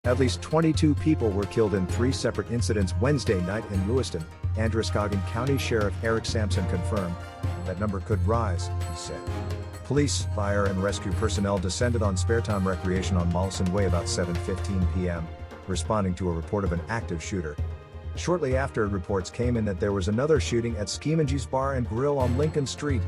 At least 22 people were killed in 3 separate incidents Wednesday night in Lewiston. Androscoggin County Sheriff Eric Sampson confirmed that number could rise, he said. Police, fire and rescue personnel descended on Sparetime Recreation on Mollison Way about 7:15 p.m., responding to a report of an active shooter. Shortly after, reports came in that there was another shooting at Skeemangee's Bar and Grill on Lincoln Street.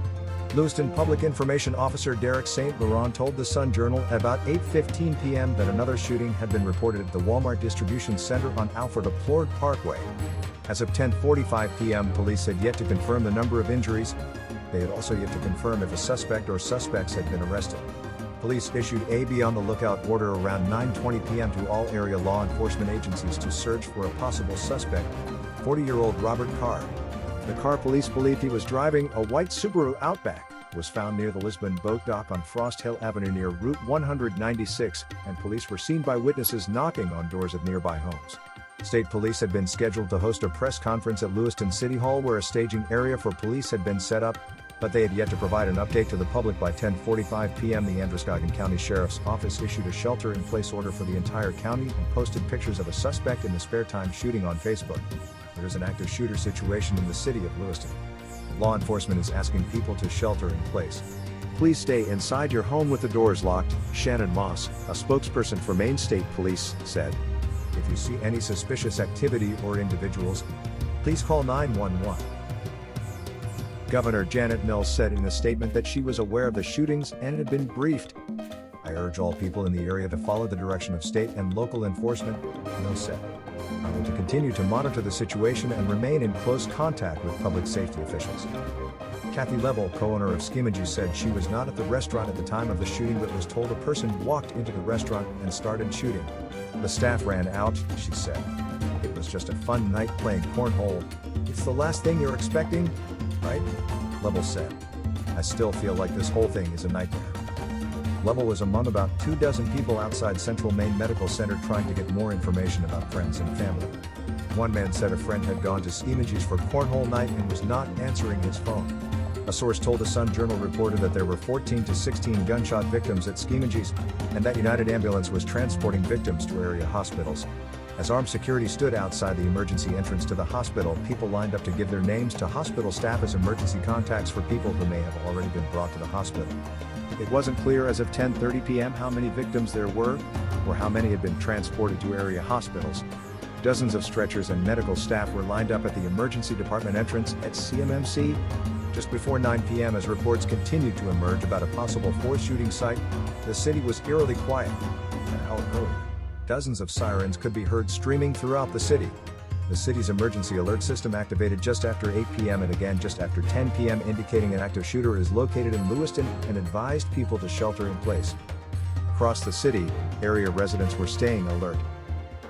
Lewiston Public Information Officer Derek St. Laurent told the Sun-Journal at about 8:15 p.m. that another shooting had been reported at the Walmart Distribution Center on Alfred Plord Parkway. As of 10:45 p.m., police had yet to confirm the number of injuries. They had also yet to confirm if a suspect or suspects had been arrested. Police issued a be on the lookout order around 9:20 p.m. to all area law enforcement agencies to search for a possible suspect, 40-year-old Robert Carr. The car police believed he was driving, a white Subaru Outback, was found near the Lisbon Boat Dock on Frost Hill Avenue near Route 196, and police were seen by witnesses knocking on doors of nearby homes. State police had been scheduled to host a press conference at Lewiston City Hall where a staging area for police had been set up, but they had yet to provide an update to the public by 10:45 p.m. The Androscoggin County Sheriff's Office issued a shelter-in-place order for the entire county and posted pictures of a suspect in the Sparetime shooting on Facebook. There is an active shooter situation in the city of Lewiston. Law enforcement is asking people to shelter in place. Please stay inside your home with the doors locked, Shannon Moss, a spokesperson for Maine State Police, said. If you see any suspicious activity or individuals, please call 911. Governor Janet Mills said in a statement that she was aware of the shootings and had been briefed. I urge all people in the area to follow the direction of state and local enforcement, Mills said. I will to continue to monitor the situation and remain in close contact with public safety officials. Kathy Level, co-owner of Skeemangee's, said she was not at the restaurant at the time of the shooting but was told a person walked into the restaurant and started shooting. The staff ran out, she said. It was just a fun night playing cornhole. It's the last thing you're expecting, right? Level said. I still feel like this whole thing is a nightmare. Level was among about 24 people outside Central Maine Medical Center trying to get more information about friends and family. One man said a friend had gone to Skeemangee's for cornhole night and was not answering his phone. A source told the Sun-Journal reporter that there were 14 to 16 gunshot victims at Skeemangee's, and that United Ambulance was transporting victims to area hospitals. As armed security stood outside the emergency entrance to the hospital, people lined up to give their names to hospital staff as emergency contacts for people who may have already been brought to the hospital. It wasn't clear as of 10:30 p.m. how many victims there were, or how many had been transported to area hospitals. Dozens of stretchers and medical staff were lined up at the emergency department entrance at CMMC. Just before 9 p.m. as reports continued to emerge about a possible fourth shooting site, the city was eerily quiet. An hour earlier, dozens of sirens could be heard streaming throughout the city. The city's emergency alert system activated just after 8 p.m. and again just after 10 p.m. indicating an active shooter is located in Lewiston and advised people to shelter in place. Across the city, area residents were staying alert.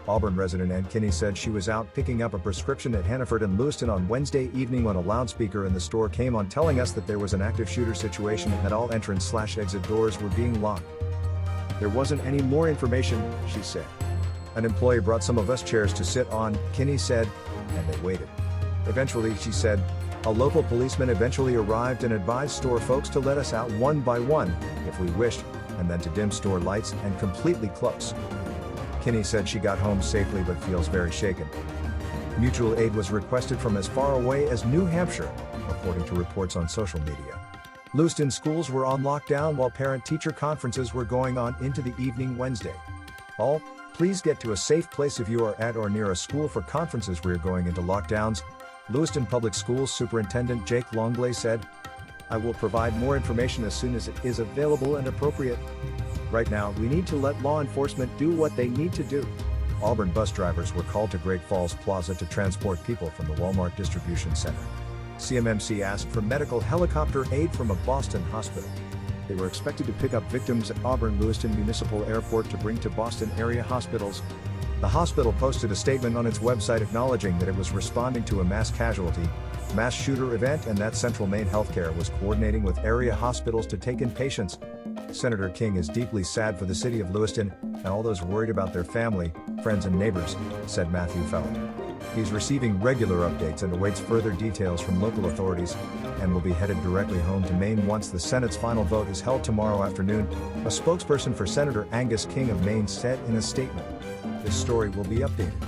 Auburn resident Ann Kinney said she was out picking up a prescription at Hannaford and Lewiston on Wednesday evening when a loudspeaker in the store came on telling us that there was an active shooter situation and that all entrance/exit doors were being locked. There wasn't any more information, she said. An employee brought some of us chairs to sit on, Kinney said, and they waited. Eventually, she said, a local policeman eventually arrived and advised store folks to let us out one by one, if we wished, and then to dim store lights and completely close. Kinney said she got home safely but feels very shaken. Mutual aid was requested from as far away as New Hampshire, according to reports on social media. Lewiston schools were on lockdown while parent-teacher conferences were going on into the evening Wednesday. All, please get to a safe place if you are at or near a school for conferences. We're going into lockdowns, Lewiston Public Schools Superintendent Jake Longley said. I will provide more information as soon as it is available and appropriate. Right now, we need to let law enforcement do what they need to do. Auburn bus drivers were called to Great Falls Plaza to transport people from the Walmart Distribution Center. CMMC asked for medical helicopter aid from a Boston hospital. They were expected to pick up victims at Auburn-Lewiston Municipal Airport to bring to Boston area hospitals. The hospital posted a statement on its website acknowledging that it was responding to a mass casualty, mass shooter event and that Central Maine Healthcare was coordinating with area hospitals to take in patients. Senator King is deeply sad for the city of Lewiston and all those worried about their family, friends and neighbors, said Matthew Fellon. He's receiving regular updates and awaits further details from local authorities and will be headed directly home to Maine once the Senate's final vote is held tomorrow afternoon, a spokesperson for Senator Angus King of Maine said in a statement. This story will be updated.